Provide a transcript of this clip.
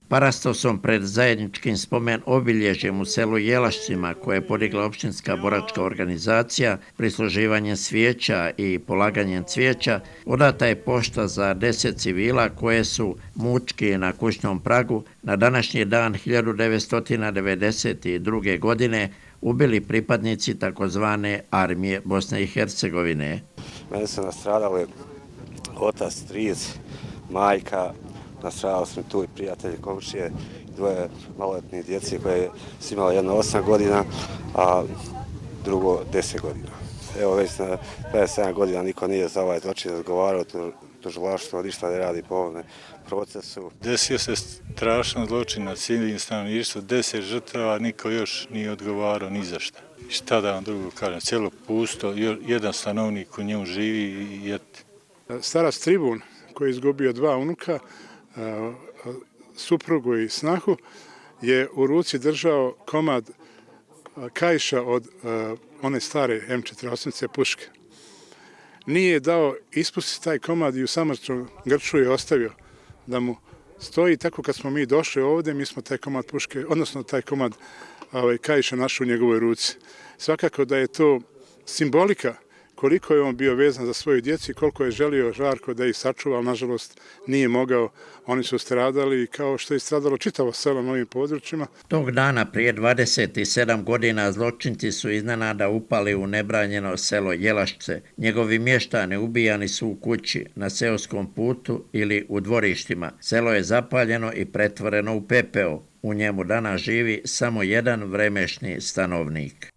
Parastosom pred zajedničkim spomen obilježjem u selu Jelašcima koje je podigla opštinska boračka organizacija, prisluživanjem svijeća i polaganjem cvijeća, odata je pošta za 10 civila koje su mučki na kućnom pragu na današnji dan 1992. godine ubili pripadnici takozvane armije Bosne i Hercegovine. Mene su nastradali otac, stric, majka, nastradali su tu i prijatelji, komšije, dvoje maloletnih djeci koje su imali jedno 8 godina, a drugo 10 godina. Evo već na 27 godina niko nije za ovaj zločin odgovarao, tužilaštvo ništa ne radi po ovome procesu. Desio se strašan zločin na civilnim stanovništvu, 10 žrtava, niko još nije odgovarao ni za šta. Šta da vam drugo kažem, cijelo pusto, jedan stanovnik u njemu živi i jeti. Starac Tribun koji je izgubio 2 unuka, suprugu i snahu, je u ruci držao komad kaiša od one stare M48 puške. Nije dao ispustiti taj komad i u samrčnom grču je ostavio da mu stoji. Tako kad smo mi došli ovdje, mi smo taj komad puške, odnosno taj komad kaiša našli u njegovoj ruci. Svakako da je to simbolika koliko je on bio vezan za svoju djecu i koliko je želio Žarko da ih sačuva, ali nažalost nije mogao. Oni su stradali kao što je stradalo čitavo selo na ovim područjima. Tog dana prije 27 godina zločinci su iznenada upali u nebranjeno selo Jelašce. Njegovi mještani ubijani su u kući, na seoskom putu ili u dvorištima. Selo je zapaljeno i pretvoreno u pepeo. U njemu danas živi samo jedan vremešni stanovnik.